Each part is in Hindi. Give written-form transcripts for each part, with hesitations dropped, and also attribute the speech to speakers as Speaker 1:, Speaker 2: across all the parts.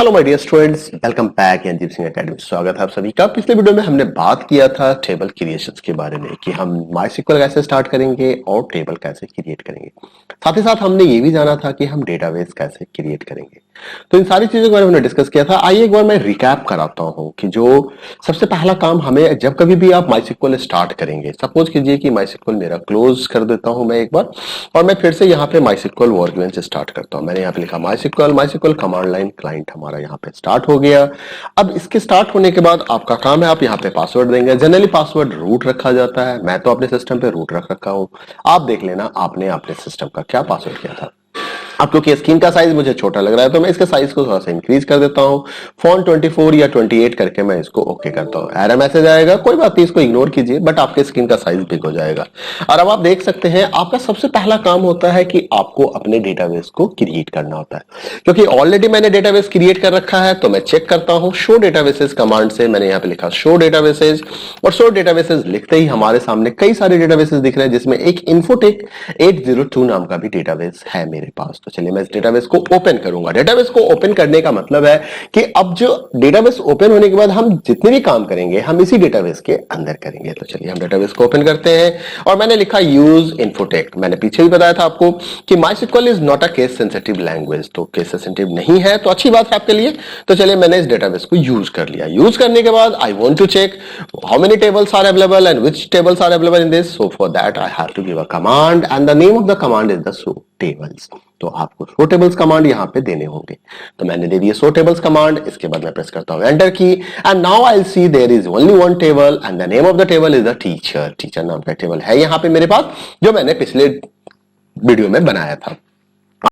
Speaker 1: Hello my dear students, welcome back एनजीप सिंह एकेडमी। स्वागत है आप सभी का। पिछले वीडियो में हमने बात किया था टेबल क्रिएशंस के बारे में कि हम माइस्क्ल कैसे स्टार्ट करेंगे और टेबल कैसे क्रिएट करेंगे। साथ ही साथ हमने ये भी जाना था कि हम डेटाबेस कैसे क्रिएट करेंगे। तो इन सारी चीजों के बारे में हमने डिस्कस किया था। आइए एक बार मैं रिकैप कराता हूं कि जो सबसे पहला काम हमें, जब कभी भी आप माइस्क्ल स्टार्ट करेंगे, सपोज कीजिए कि माइस्क्ल मेरा क्लोज कर देता हूं मैं एक बार, और मैं फिर से यहाँ पे माइस्क्ल वर्कबेंच स्टार्ट करता हूं। मैंने यहाँ पे लिखा माइस्क्ल कमांड लाइन क्लाइंट हमारा यहाँ पे स्टार्ट हो गया। अब इसके स्टार्ट होने के बाद आपका काम है, आप यहाँ पे पासवर्ड देंगे। जनरली पासवर्ड रूट रखा जाता है, मैं तो अपने सिस्टम पे रूट रख रखा हूं। आप देख लेना आपने अपने सिस्टम का क्या पासवर्ड किया था। अब क्योंकि स्क्रीन का साइज मुझे छोटा लग रहा है तो मैं इसके साइज को थोड़ा सा इंक्रीज कर देता हूं। फॉन्ट 24 या 28 करके मैं इसको ओके करता हूं। एरर मैसेज आएगा, कोई बात नहीं, इसको इग्नोर कीजिए, बट आपके स्क्रीन का साइज बिग हो जाएगा। और अब आप देख सकते हैं आपका सबसे पहला काम होता है कि आपको अपने डेटाबेस को क्रिएट करना होता है। क्योंकि ऑलरेडी मैंने डेटाबेस क्रिएट कर रखा है तो मैं चेक करता हूं शो डेटाबेसेस कमांड से। मैंने यहाँ पे लिखा शो डेटाबेसेस, और शो डेटाबेसेस लिखते ही हमारे सामने कई सारे डेटाबेसेस दिख रहे हैं, जिसमें एक इन्फोटेक 802 नाम का भी डेटाबेस है मेरे पास। तो चलिए मैं इस डेटाबेस को ओपन करूंगा। डेटाबेस को ओपन करने का मतलब है कि अब जो डेटाबेस ओपन होने के बाद हम जितने भी काम करेंगे हम इसी डेटाबेस के अंदर करेंगे। तो चलिए हम डेटाबेस को ओपन करते हैं, और मैंने लिखा यूज इन्फोटेक। मैंने पीछे भी बताया था आपको कि MySQL is not a case sensitive language, तो केस सेंसिटिव नहीं है, तो अच्छी बात है आपके लिए। तो चलिए मैंने इस डेटाबेस को यूज कर लिया। यूज करने के बाद I want to check how many tables are available and which tables are available in this. So for that I have to give a command and the name of the command is the show tables. तो आपको शो टेबल्स कमांड यहां पे देने होंगे। तो मैंने दे दिया शो टेबल्स कमांड। इसके बाद मैं प्रेस करता हूं enter key, and now I will see there is only one table and the name of the table is the teacher. Teacher नाम का टेबल है यहां पे मेरे पास, जो मैंने पिछले वीडियो में बनाया था।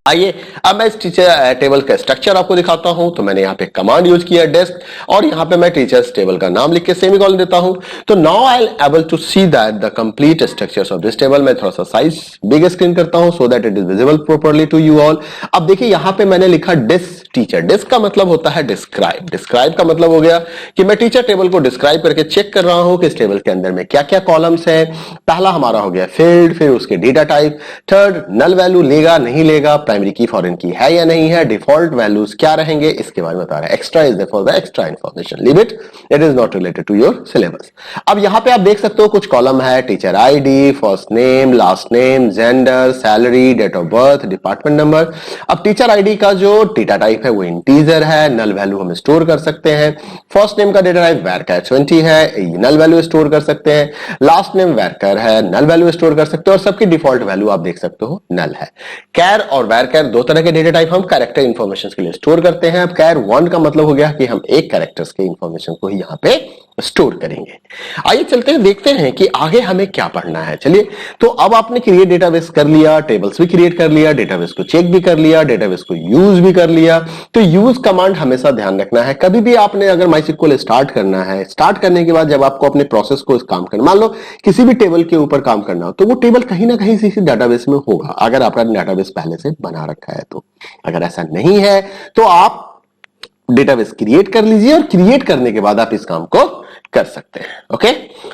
Speaker 1: आइए अब मैं इस टीचर टेबल का स्ट्रक्चर आपको दिखाता हूं। तो मैंने यहाँ पे कमांड यूज किया डेस्क, और यहाँ पे मैं टीचर्स टेबल का नाम लिख के सेमीकोलन देता हूं। तो now I am able to see that the complete structures of this table. मैं थोड़ा सा साइज बिग स्क्रीन करता हूं so that it is visible properly to you all. अब देखिए यहाँ पे मैंने लिखा डिस्क टीचर। डिस्क का मतलब होता है डिस्क्राइब। डिस्क्राइब का मतलब हो गया कि मैं टीचर टेबल को डिस्क्राइब करके चेक कर रहा हूं कि इस टेबल के अंदर में क्या क्या कॉलम्स है। पहला हमारा हो गया फील्ड, फिर उसके data type, third null value लेगा नहीं लेगा, प्राइमरी की फॉरेन की है या नहीं है, डिफॉल्ट वैल्यूज क्या रहेंगे इसके बारे में बता रहा है। Extra is for the extra information, leave it, it is not related to your syllabus. अब यहां पे आप देख सकते हो कुछ कॉलम है, teacher ID, first name, last name, gender, salary, date of birth, department number. अब टीचर आईडी का जो डेटा टाइप है वो इंटीजर है, नल वैल्यू हम स्टोर कर सकते हैं। फर्स्ट नेम का डेटा टाइप varchar 20 है, नल वैल्यू स्टोर कर सकते हैं। लास्ट नेम varchar है, नल वैल्यू स्टोर कर सकते हो, और सबकी डिफॉल्ट वैल्यू आप देख सकते हो नल है। कैर और varchar दो तरह के डेटा टाइप हम कैरेक्टर इंफॉर्मेशन के लिए स्टोर करते हैं। अब कैर 1 का मतलब हो गया कि हम एक कैरेक्टर्स के इंफॉर्मेशन को ही यहां पे स्टोर करेंगे। आइए चलते हैं, देखते हैं कि आगे हमें क्या पढ़ना है। चलिए, तो अब आपने क्रिएट डेटाबेस कर लिया, टेबल्स भी क्रिएट कर लिया, डेटाबेस को चेक भी कर लिया, डेटाबेस को यूज भी कर लिया। तो यूज कमांड हमेशा ध्यान रखना है। कभी भी आपने अगर माइस्क्ल स्टार्ट करना है, स्टार्ट करने के बाद जब आपको अपने प्रोसेस को इस काम करना, मान लो किसी भी टेबल के ऊपर काम करना हो, तो वो टेबल कहीं ना कहीं किसी डेटाबेस में होगा, अगर आपका डेटाबेस पहले से बना रखा है तो। अगर ऐसा नहीं है तो आप डेटाबेस क्रिएट कर लीजिए, और क्रिएट करने के बाद आप इस काम को कर सकते हैं। ओके,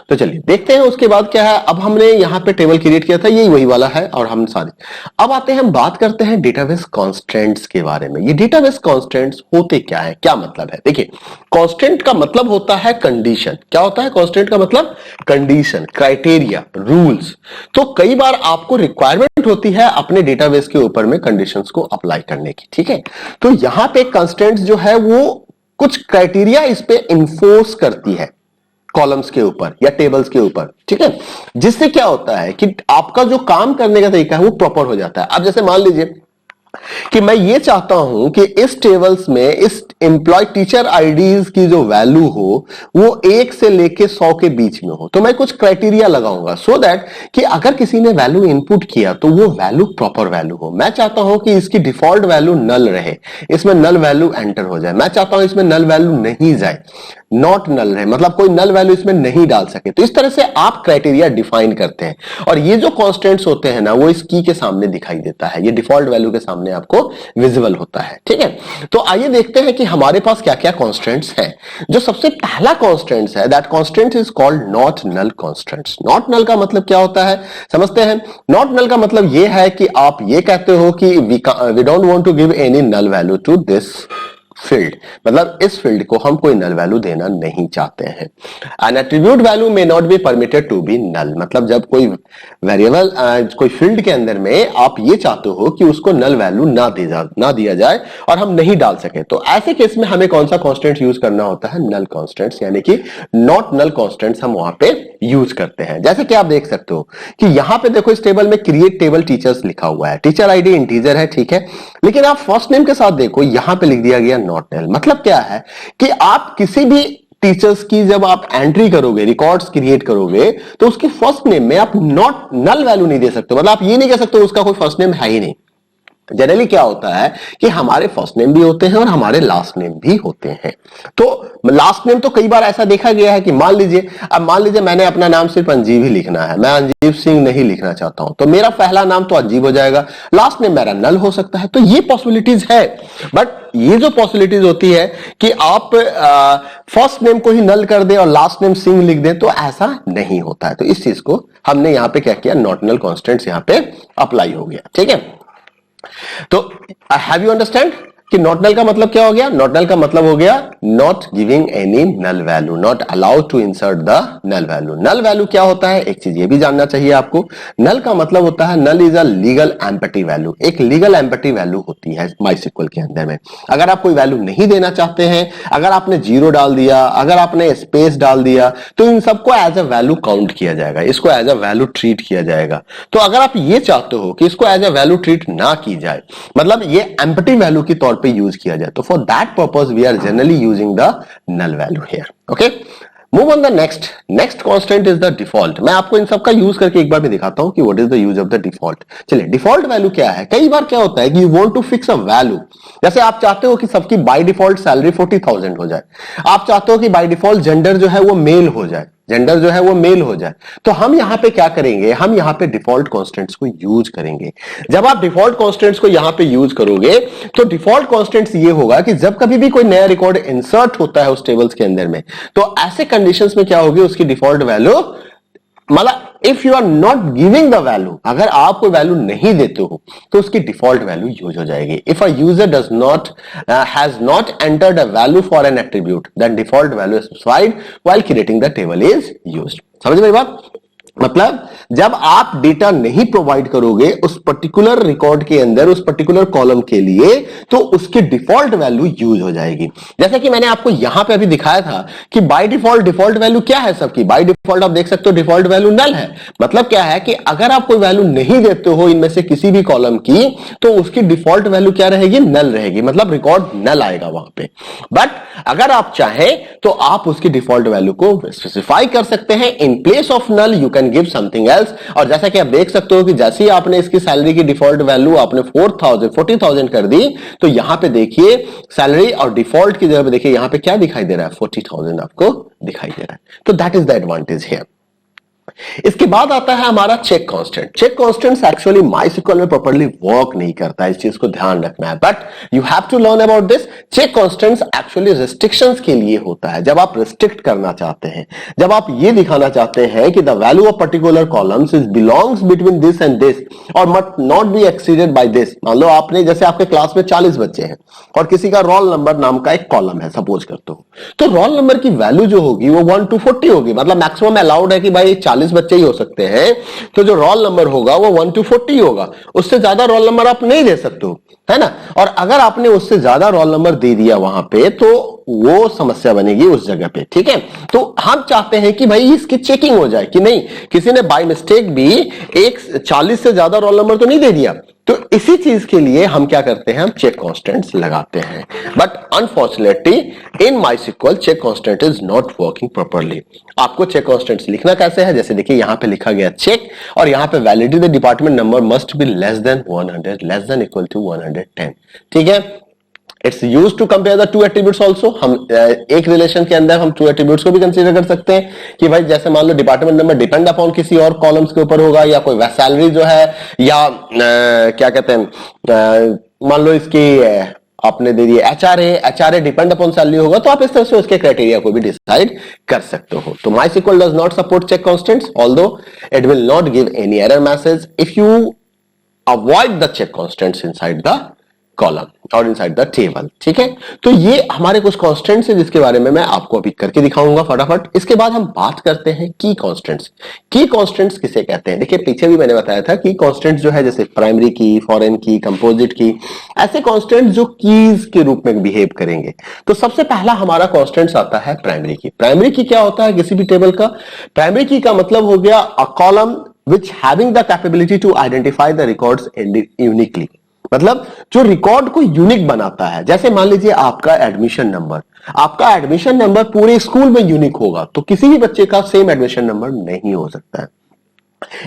Speaker 1: तो चलिए देखते हैं उसके बाद क्या है। अब हमने यहां पे टेबल क्रिएट किया था, यही वही वाला है, और हम सारे अब आते हैं, हम बात करते हैं डेटाबेस कॉन्स्टेंट्स के बारे में। ये डेटाबेस कॉन्स्टेंट्स होते क्या है, क्या मतलब है। देखिए, कॉन्स्टेंट का मतलब होता है कंडीशन। क्या होता है कॉन्स्टेंट का मतलब? Condition, criteria, rules. तो कई बार आपको रिक्वायरमेंट होती है अपने डेटाबेस के ऊपर में कंडीशंस को अप्लाई करने की, ठीक है। तो यहां पे कंस्टेंट्स जो है वो कुछ क्राइटेरिया इस पे इन्फोर्स करती है कॉलम्स के ऊपर या टेबल्स के ऊपर, ठीक है। जिससे क्या होता है कि आपका जो काम करने का तरीका है वो प्रॉपर हो जाता है। अब जैसे मान लीजिए कि मैं ये चाहता हूं कि इस टेबल्स में इस एम्प्लॉय टीचर आईडीज की जो वैल्यू हो वो 1 से लेके 100 के बीच में हो, तो मैं कुछ क्राइटेरिया लगाऊंगा सो दैट कि अगर किसी ने वैल्यू इनपुट किया तो वो वैल्यू प्रॉपर वैल्यू हो। मैं चाहता हूं कि इसकी डिफॉल्ट वैल्यू नल रहे, इसमें नल वैल्यू एंटर हो जाए। मैं चाहता हूं इसमें नल वैल्यू नहीं जाए, नॉट नल रहे, मतलब कोई नल वैल्यू इसमें नहीं डाल सके। तो इस तरह से आप क्राइटेरिया डिफाइन करते हैं, और ये जो कॉन्स्टेंट्स होते हैं ना वो इस की के सामने दिखाई देता है, ये डिफॉल्ट वैल्यू के सामने आपको विजिबल होता है, ठीक है। तो आइए देखते हैं कि हमारे पास क्या क्या कॉन्स्टेंट्स हैं। जो सबसे पहला कॉन्स्टेंट्स है, that constant is called not null constants. Not null का मतलब क्या होता है समझते हैं। नॉट नल का मतलब ये है कि आप ये कहते हो कि we don't want to give any null value to this field, मतलब इस फील्ड को हम कोई नल वैल्यू देना नहीं चाहते हैं। An attribute value may not be permitted to be null, मतलब जब कोई वेरिएबल कोई फील्ड के अंदर में आप ये चाहते हो कि उसको नल वैल्यू ना दिया जाए और हम नहीं डाल सके, तो ऐसे केस में हमें कौन सा कांस्टेंट यूज करना होता है? नल कांस्टेंट्स, यानी कि नॉट नल कांस्टेंट्स हम वहां पे यूज करते हैं। जैसे कि आप देख सकते हो कि यहां पे देखो इस टेबल में क्रिएट टेबल टीचर्स लिखा हुआ है, टीचर आईडी इंटीजर है, ठीक है, लेकिन आप फर्स्ट नेम के साथ देखो यहां पे लिख दिया गया नॉट नल। मतलब क्या है कि आप किसी भी टीचर्स की जब आप एंट्री करोगे, रिकॉर्ड्स क्रिएट करोगे, तो उसकी फर्स्ट नेम में आप नॉट नल वैल्यू नहीं दे सकते, मतलब आप ये नहीं कह सकते उसका कोई फर्स्ट नेम है ही नहीं। जनरली क्या होता है कि हमारे फर्स्ट नेम भी होते हैं और हमारे लास्ट नेम भी होते हैं। तो लास्ट नेम तो कई बार ऐसा देखा गया है कि मान लीजिए मैंने अपना नाम सिर्फ अंजीब ही लिखना है, मैं अंजीब सिंह नहीं लिखना चाहता हूं, तो मेरा पहला नाम तो अंजीब हो जाएगा, लास्ट नेम मेरा नल हो सकता है। तो ये पॉसिबिलिटीज है, बट ये जो पॉसिबिलिटीज होती है कि आप फर्स्ट नेम को ही नल कर दे और लास्ट नेम सिंह लिख दे, तो ऐसा नहीं होता है। तो इस चीज को हमने यहां पे क्या किया, नॉट नल कॉन्स्टेंट्स यहां पे अप्लाई हो गया, ठीक है। तो हैव यू अंडरस्टैंड कि नॉट नल का मतलब क्या हो गया? नॉट नल का मतलब हो गया not giving any null value, not allowed to insert the null value. Null value क्या होता है, एक चीज ये भी जानना चाहिए आपको, नल का मतलब होता है null is a legal empty value, एक लीगल एम्पटी वैल्यू होती है माइस्क्ल के अंदर में। अगर आप कोई वैल्यू नहीं देना चाहते हैं, अगर आपने जीरो डाल दिया, अगर आपने स्पेस डाल दिया, तो इन सबको एज अ वैल्यू काउंट किया जाएगा, इसको एज अ वैल्यू ट्रीट किया जाएगा। तो अगर आप ये चाहते हो कि इसको एज अ वैल्यू ट्रीट ना की जाए, मतलब ये एम्पटी वैल्यू के तौर पे यूज किया जाए, तो for that purpose we are generally using the null value here. Okay, move on the next constant is the default. मैं आपको इन सब का यूज करके एक बार भी दिखाता हूं कि what is the use of the default. चलिए, डिफॉल्ट वैल्यू क्या है? कई बार क्या होता है कि you want to fix a value, जैसे आप चाहते हो कि सबकी बाय डिफॉल्ट सैलरी 40,000 हो जाए, आप चाहते हो कि बाय डिफॉल्ट जेंडर जो है वो मेल हो जाए, तो हम यहां पे क्या करेंगे, हम यहां पे डिफॉल्ट कांस्टेंट्स को यूज करेंगे। जब आप डिफॉल्ट कांस्टेंट्स को यहां पे यूज करोगे, तो डिफॉल्ट कांस्टेंट्स ये होगा कि जब कभी भी कोई नया रिकॉर्ड इंसर्ट होता है उस टेबल्स के अंदर में, तो ऐसे कंडीशंस में क्या होगी, उसकी डिफॉल्ट वैल्यू, मतलब if you are not giving the value, अगर आप कोई वैल्यू नहीं देते हो, तो उसकी डिफॉल्ट वैल्यू यूज हो जाएगी। If a user does not has not entered a value for an attribute, then default value specified while creating the table is used. समझ मेरी बात? मतलब जब आप डेटा नहीं प्रोवाइड करोगे उस पर्टिकुलर रिकॉर्ड के अंदर, उस पर्टिकुलर कॉलम के लिए, तो उसकी डिफॉल्ट वैल्यू यूज हो जाएगी। जैसे कि मैंने आपको यहां पे अभी दिखाया था कि बाय डिफॉल्ट वैल्यू क्या है सबकी, बाय डिफॉल्ट आप देख सकते हो डिफॉल्ट वैल्यू नल है। मतलब क्या है कि अगर आप कोई वैल्यू नहीं देते हो इनमें से किसी भी कॉलम की, तो उसकी डिफॉल्ट वैल्यू क्या रहेगी, नल रहेगी, मतलब रिकॉर्ड नल आएगा वहां पे। बट अगर आप चाहें तो आप उसकी डिफॉल्ट वैल्यू को स्पेसिफाई कर सकते हैं, in place of null you can give something else. और जैसा कि आप देख सकते हो कि जैसे ही आपने इसकी सैलरी की डिफॉल्ट वैल्यू आपने 40,000 कर दी, तो यहां पे देखिए सैलरी और डिफॉल्ट की जगह पे देखिए यहां पे क्या दिखाई दे रहा है, 40,000 आपको दिखाई दे रहा है। तो that is the advantage here. इसके बाद आता है हमारा check constant. Check constants actually MySQL में प्रॉपर्ली वर्क नहीं करता है, इस चीज को ध्यान रखना है, but you have to learn about this. Check constants actually restrictions के लिए होता है, जब आप रिस्ट्रिक्ट करना चाहते हैं, जब आप ये दिखाना चाहते हैं कि the value of particular columns is belongs between this and this और must not be exceeded by this. मान लो आपने, जैसे आपके क्लास में 40 बच्चे हैं और किसी का रोल नंबर नाम का एक कॉलम है सपोज करते हो, तो रोल नंबर की वैल्यू जो होगी वो 1 to 40 होगी, मतलब मैक्सिमम अलाउड है कि भाई 40 बच्चे ही हो सकते हैं, तो जो रोल नंबर होगा वो 1 to 40 होगा, उससे ज्यादा रोल नंबर आप नहीं दे सकते हो, है ना। और अगर आपने उससे ज्यादा रोल नंबर दे दिया वहां पे, तो वो समस्या बनेगी उस जगह पे, ठीक है। तो हम चाहते हैं कि भाई इसकी चेकिंग हो जाए कि नहीं, किसी ने बाय मिस्टेक भी एक 40 से ज्यादा रोल नंबर तो नहीं दे दिया। तो इसी चीज के लिए हम क्या करते हैं, हम चेक कांस्टेंट्स लगाते हैं। But unfortunately in MySQL check constant is not working properly. आपको चेक कांस्टेंट्स लिखना कैसे है, जैसे देखिए यहां पे लिखा गया चेक, और यहां पे validity the department number must be less than 100, less than equal to 110, ठीक है। It's use to compare the two attributes also. हम एक रिलेशन के अंदर हम टू एट्रीब्यूट्स को भी कंसीडर कर सकते हैं कि भाई जैसे मान लो डिपार्टमेंट नंबर डिपेंड अपॉन किसी और कॉलम्स के ऊपर होगा, या कोई सैलरी जो है, या क्या कहते हैं, मान लो इसकी आपने दे दिए एचआरए डिपेंड अपॉन सैलरी होगा, तो आप इस तरह से उसके क्राइटेरिया को भी डिसाइड कर सकते हो। तो MySQL does not support check constants, although it will not give any error message if you avoid the check constants inside the column और इनसाइड द टेबल। ठीक है, तो ये हमारे कुछ कांस्टेंट्स हैं जिसके बारे में मैं आपको अभी करके दिखाऊंगा फटाफट। इसके बाद हम बात करते हैं की कांस्टेंट्स। की कांस्टेंट्स किसे कहते हैं? देखिए पीछे भी मैंने बताया था कि कांस्टेंट्स जो है जैसे प्राइमरी की, फॉरेन की, कंपोजिट की, ऐसे कांस्टेंट्स जो कीज के रूप में बिहेव करेंगे। तो सबसे पहला हमारा कांस्टेंट्स आता है प्राइमरी की। प्राइमरी की क्या होता है किसी भी टेबल का? प्राइमरी की का मतलब हो गया a column which having the capability to identify the records uniquely, मतलब जो रिकॉर्ड को यूनिक बनाता है। जैसे मान लीजिए आपका एडमिशन नंबर पूरे स्कूल में यूनिक होगा, तो किसी भी बच्चे का सेम एडमिशन नंबर नहीं हो सकता है।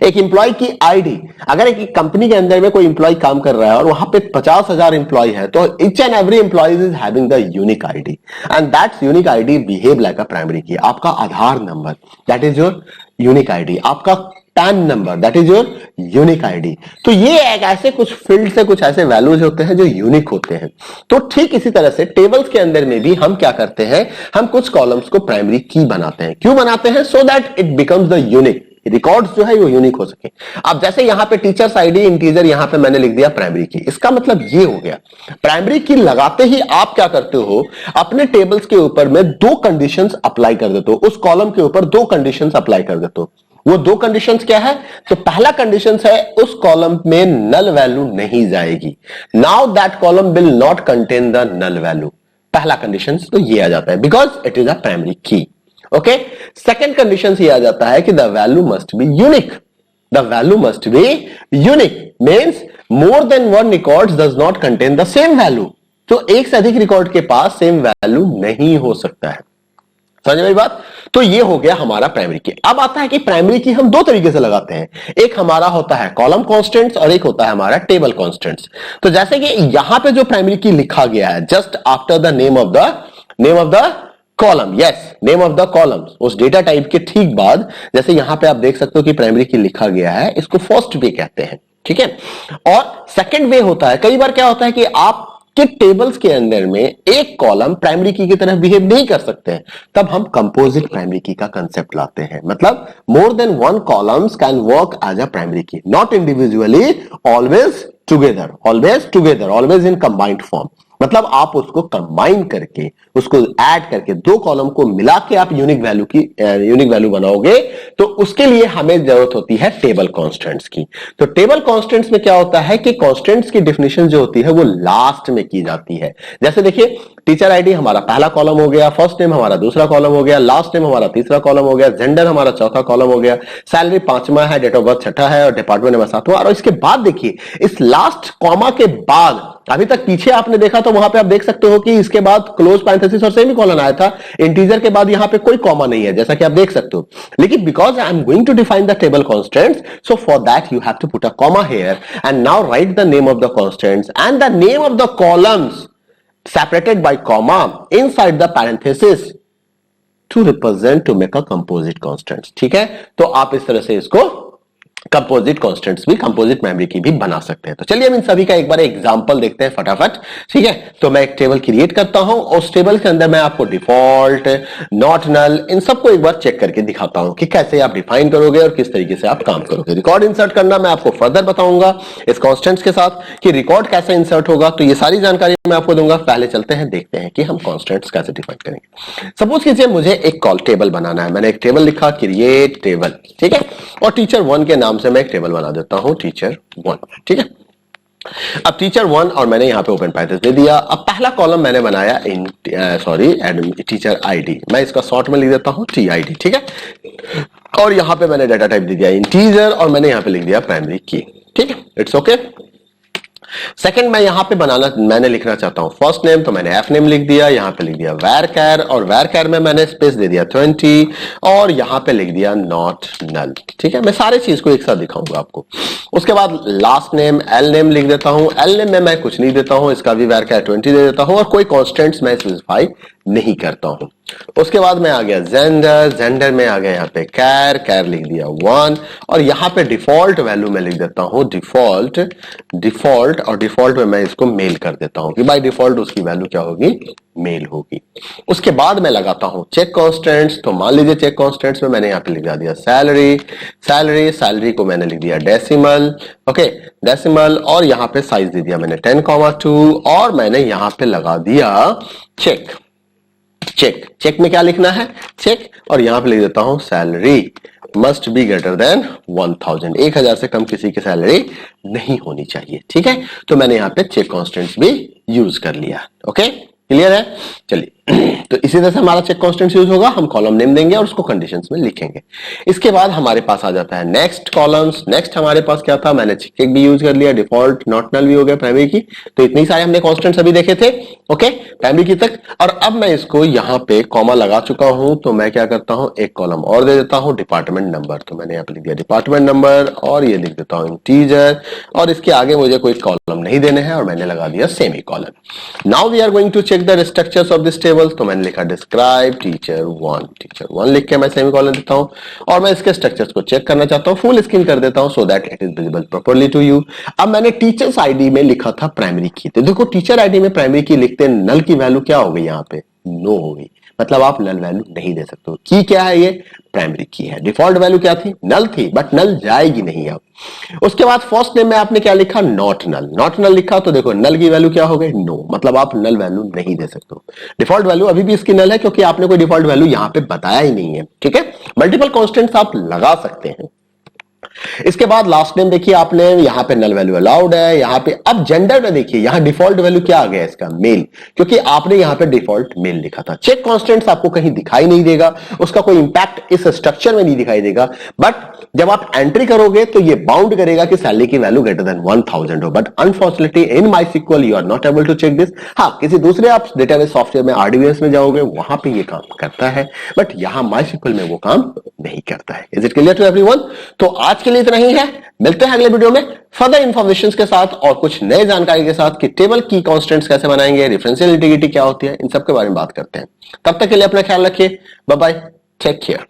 Speaker 1: एक एम्प्लॉय की आईडी, अगर एक कंपनी के अंदर में कोई एम्प्लॉय काम कर रहा है और वहां पे 50,000 एम्प्लॉय है, तो each and every employee is having the unique ID and that's unique ID behave like a primary key. आपका Aadhaar number that is your unique ID, आपका PAN number that is your unique ID. तो ये एक ऐसे कुछ फील्ड से कुछ ऐसे वैल्यूज होते हैं जो यूनिक होते हैं। तो ठीक इसी तरह से टेबल्स के अंदर में भी हम क्या करते हैं, हम कुछ कॉलम्स को प्राइमरी की बनाते हैं। क्यों बनाते हैं? सो that it becomes the unique, records जो है वो यूनिक हो सके। अब जैसे यहां पे टीचर्स आईडी इंटीजर यहां पे मैंने लिख दिया प्राइमरी की, इसका मतलब ये हो गया प्राइमरी की लगाते ही आप क्या करते हो, अपने टेबल्स के ऊपर में दो कंडीशंस अप्लाई कर देते हो, उस कॉलम के ऊपर दो कंडीशंस अप्लाई कर देते हो। वो दो कंडीशंस क्या है? तो पहला कंडीशंस है उस कॉलम में नल वैल्यू नहीं जाएगी। Now that column will not contain the null value. पहला कंडीशंस तो ये आ जाता है because it is a primary key. Okay, second condition ये आ जाता है कि the value must be unique. The value must be unique means more than one record does not contain the same value. तो एक से अधिक रिकॉर्ड के पास सेम वैल्यू नहीं हो सकता है। समझ मेरी बात? तो ये हो गया हमारा प्राइमरी की। अब आता है कि प्राइमरी की हम दो तरीके से लगाते हैं, एक हमारा होता है कॉलम कांस्टेंट्स और एक होता है हमारा टेबल कांस्टेंट्स। तो जैसे कि यहां पे जो प्राइमरी की लिखा गया है just after the name of the column, yes name of the columns, उस डेटा टाइप के ठीक बाद, जैसे यहां पे आप देख सकते हो कि प्राइमरी की लिखा गया है, इसको फर्स्ट वे कहते हैं। ठीक है, और सेकंड वे होता है, कई बार क्या होता है कि आप के टेबल्स के अंदर में एक कॉलम प्राइमरी की तरह बिहेव नहीं कर सकते हैं, तब हम कंपोजिट प्राइमरी की का कंसेप्ट लाते हैं। मतलब more than one columns can work as a primary key, not individually, always together, always in combined form. मतलब आप उसको कंबाइन करके, उसको ऐड करके, दो कॉलम को मिला के आप यूनिक वैल्यू बनाओगे, तो उसके लिए हमें जरूरत होती है टेबल कांस्टेंट्स की। तो टेबल कांस्टेंट्स में क्या होता है कि कांस्टेंट्स की डेफिनेशन जो होती है वो लास्ट में की जाती है। जैसे देखिए टीचर आईडी हमारा पहला कॉलम हो गया, फर्स्ट नेम हमारा दूसरा कॉलम हो गया, लास्ट नेम हमारा तीसरा कॉलम हो गया, जेंडर हमारा चौथा कॉलम हो गया, सैलरी पांचवा है, डेट ऑफ बर्थ छठा है और डिपार्टमेंट नंबर सातवां। और इसके बाद देखिए इस लास्ट कॉमा के बाद, अभी तक पीछे आपने देखा तो वहां पे आप देख सकते हो कि इसके बाद क्लोज पैरेंथेसिस और सेमीकोलन आया था, इंटीजर के बाद यहां पे कोई कॉमा नहीं है, जैसा कि आप देख सकते हो। लेकिन because I am going to define the table constants, so for that you have to put a comma here and now write the name of the constants and the name of the columns separated by comma inside the parenthesis to represent to make a composite constants। ठीक है, तो आप इस तरह से इसको कंपोजिट कांस्टेंट्स भी, कंपोजिट मेमोरी की भी बना सकते हैं। तो चलिए हम इन सभी का एक बार एग्जांपल देखते हैं फटाफट। ठीक है, तो मैं एक टेबल क्रिएट करता हूं और उस टेबल के अंदर मैं आपको डिफॉल्ट, नॉट नल, इन सबको एक बार चेक करके दिखाता हूं कि कैसे आप डिफाइन करोगे और किस तरीके से आप काम करोगे। रिकॉर्ड इंसर्ट करना मैं आपको फर्दर बताऊंगा इस कांस्टेंट्स के साथ कि रिकॉर्ड कैसे इंसर्ट होगा, तो ये सारी जानकारी मैं आपको दूंगा। पहले चलते हैं, देखते हैं कि हम कांस्टेंट्स कैसे डिफाइन करेंगे। सपोज कीजिए मुझे एक कॉल टेबल बनाना है, मैंने एक टेबल लिखा क्रिएट टेबल, ठीक है, और टीचर 1 के नाम से मैं एक टेबल बना देता हूं टीचर 1। ठीक है, अब टीचर 1 और मैंने यहां पे ओपन पैरेंथेसिस दे दिया। अब पहला कॉलम मैंने बनाया टीचर आईडी, मैं इसका शॉर्ट में लिख देता हूं टीआईडी। ठीक है, और यहां पे मैंने डाटा टाइप दे दिया इंटीजर और मैंने यहां पे लिख दिया प्राइमरी की। ठीक है, इट्स ओके। सेकंड मैं यहां पे मैंने लिखना चाहता हूं फर्स्ट नेम, तो मैंने एफ नेम लिख दिया, यहां पे लिख दिया varchar और varchar में मैंने स्पेस दे दिया 20 और यहां पे लिख दिया नॉट नल। ठीक है, मैं सारे चीज को एक साथ दिखाऊंगा आपको। उसके बाद लास्ट नेम एल नेम लिख देता हूं, एल नेम में मैं कुछ नहीं देता हूं, इसका भी varchar 20 दे देता हूं और कोई कॉन्स्टेंट्स मैं स्पेसिफाई नहीं करता हूं। उसके बाद में आ गया जेंडर, जेंडर में आ गया यहाँ पे कैर, कैर लिख दिया 1 और यहाँ पे डिफॉल्ट वैल्यू में लिख देता हूं डिफॉल्ट, डिफॉल्ट और डिफॉल्ट में मैं इसको मेल कर देता हूं कि बाय डिफॉल्ट उसकी वैल्यू क्या होगी, मेल होगी। उसके बाद मैं लगाता हूं चेक कॉन्स्टेंट्स। तो मान लीजिए चेक कॉन्स्टेंट्स में मैंने यहाँ पे लिखा दिया सैलरी, सैलरी, सैलरी को मैंने लिख दिया डेसिमल, ओके डेसिमल, और यहाँ पे साइज दे दिया मैंने 10,2 और मैंने यहाँ पे लगा दिया चेक। चेक, चेक में क्या लिखना है, चेक, और यहां पे लिख देता हूं salary must be greater than 1000, 1000 से कम किसी की सैलरी नहीं होनी चाहिए। ठीक है, तो मैंने यहां पे चेक कॉन्स्टेंट्स भी यूज कर लिया। ओके, क्लियर है। चलिए तो इसी तरह से हमारा चेक कॉन्स्टेंट्स यूज होगा, हम कॉलम नेम देंगे और उसको कंडीशंस में लिखेंगे। इसके बाद हमारे पास आ जाता है नेक्स्ट कॉलम्स। नेक्स्ट हमारे पास क्या था, मैंने चेक भी यूज कर लिया, डिफॉल्ट, नॉट नल भी हो गया प्राइमरी की। तो इतनी सारे हमने कॉन्स्टेंट्स अभी देखे थे, ओके प्राइमरी की तक। और अब मैं इसको यहाँ पे कॉमा लगा चुका हूं, तो मैं क्या करता हूं, एक कॉलम और दे देता हूं डिपार्टमेंट नंबर। तो मैंने यहाँ पे लिख दिया डिपार्टमेंट नंबर और ये लिख देता हूं इंटीजर, और इसके आगे मुझे कोई कॉलम नहीं देने हैं और मैंने लगा दिया semicolon. Now we are going to check the structures of this table. तो मैंने लिखा डिस्क्राइब टीचर 1, टीचर 1 लिख के मैं सेमीकोलन देता हूं और मैं इसके स्ट्रक्चर्स को चेक करना चाहता हूं, फुल स्क्रीन कर देता हूं so that it is visible properly to you. अब मैंने टीचर्स आईडी में लिखा था प्राइमरी की, तो देखो टीचर आईडी में प्राइमरी की लिखते नल की वैल्यू क्या हो गई, यहाँ पे नो हो गई, मतलब आप नल वैल्यू नहीं दे सकते हो। की क्या है, ये प्राइमरी की है। डिफॉल्ट वैल्यू क्या थी, नल थी, बट नल जाएगी नहीं अब। उसके बाद फर्स्ट नेम में आपने क्या लिखा, नॉट नल, नॉट नल लिखा, तो देखो नल की वैल्यू क्या हो गई, नो, मतलब आप नल वैल्यू नहीं दे सकते हो। डिफॉल्ट वैल्यू अभी भी इसकी नल है क्योंकि आपने कोई डिफॉल्ट वैल्यू यहां पे बताया ही नहीं है। ठीक है, मल्टीपल कॉन्स्टेंट्स आप लगा सकते हैं। इसके बाद लास्ट नेम देखिए आपने, यहां पे नल वैल्यू अलाउड है, यहां पे अब जेंडर में देखिए, यहां डिफॉल्ट वैल्यू क्या आ गया इसका, मेल, क्योंकि आपने यहां पे डिफॉल्ट मेल लिखा था। चेक कॉन्स्टेंट्स आपको कहीं दिखाई नहीं देगा, उसका कोई इंपैक्ट इस स्ट्रक्चर में नहीं दिखाई देगा, बट जब आप एंट्री करोगे तो ये बाउंड करेगा कि सैलरी की वैल्यू ग्रेटर देन 1000 हो। But unfortunately in MySQL you are not able to check this. हाँ, किसी दूसरे आप डेटाबेस सॉफ्टवेयर में आरडीबीएस में जाओगे, वहां पे ये काम करता है, बट यहां माईसीक्वल में वो काम नहीं करता है। Is it clear to everyone? तो आज के लिए इतना ही है, मिलते हैं अगले वीडियो में फर्दर इंफॉर्मेशन के साथ और कुछ नए जानकारी के साथ कि टेबल की कॉन्स्टेंट्स कैसे बनाएंगे, डिफरेंशियल इंटीग्रिटी क्या होती है, इन सब के बारे में बात करते हैं। तब तक के लिए अपना ख्याल रखिए, बाय बाय, टेक केयर।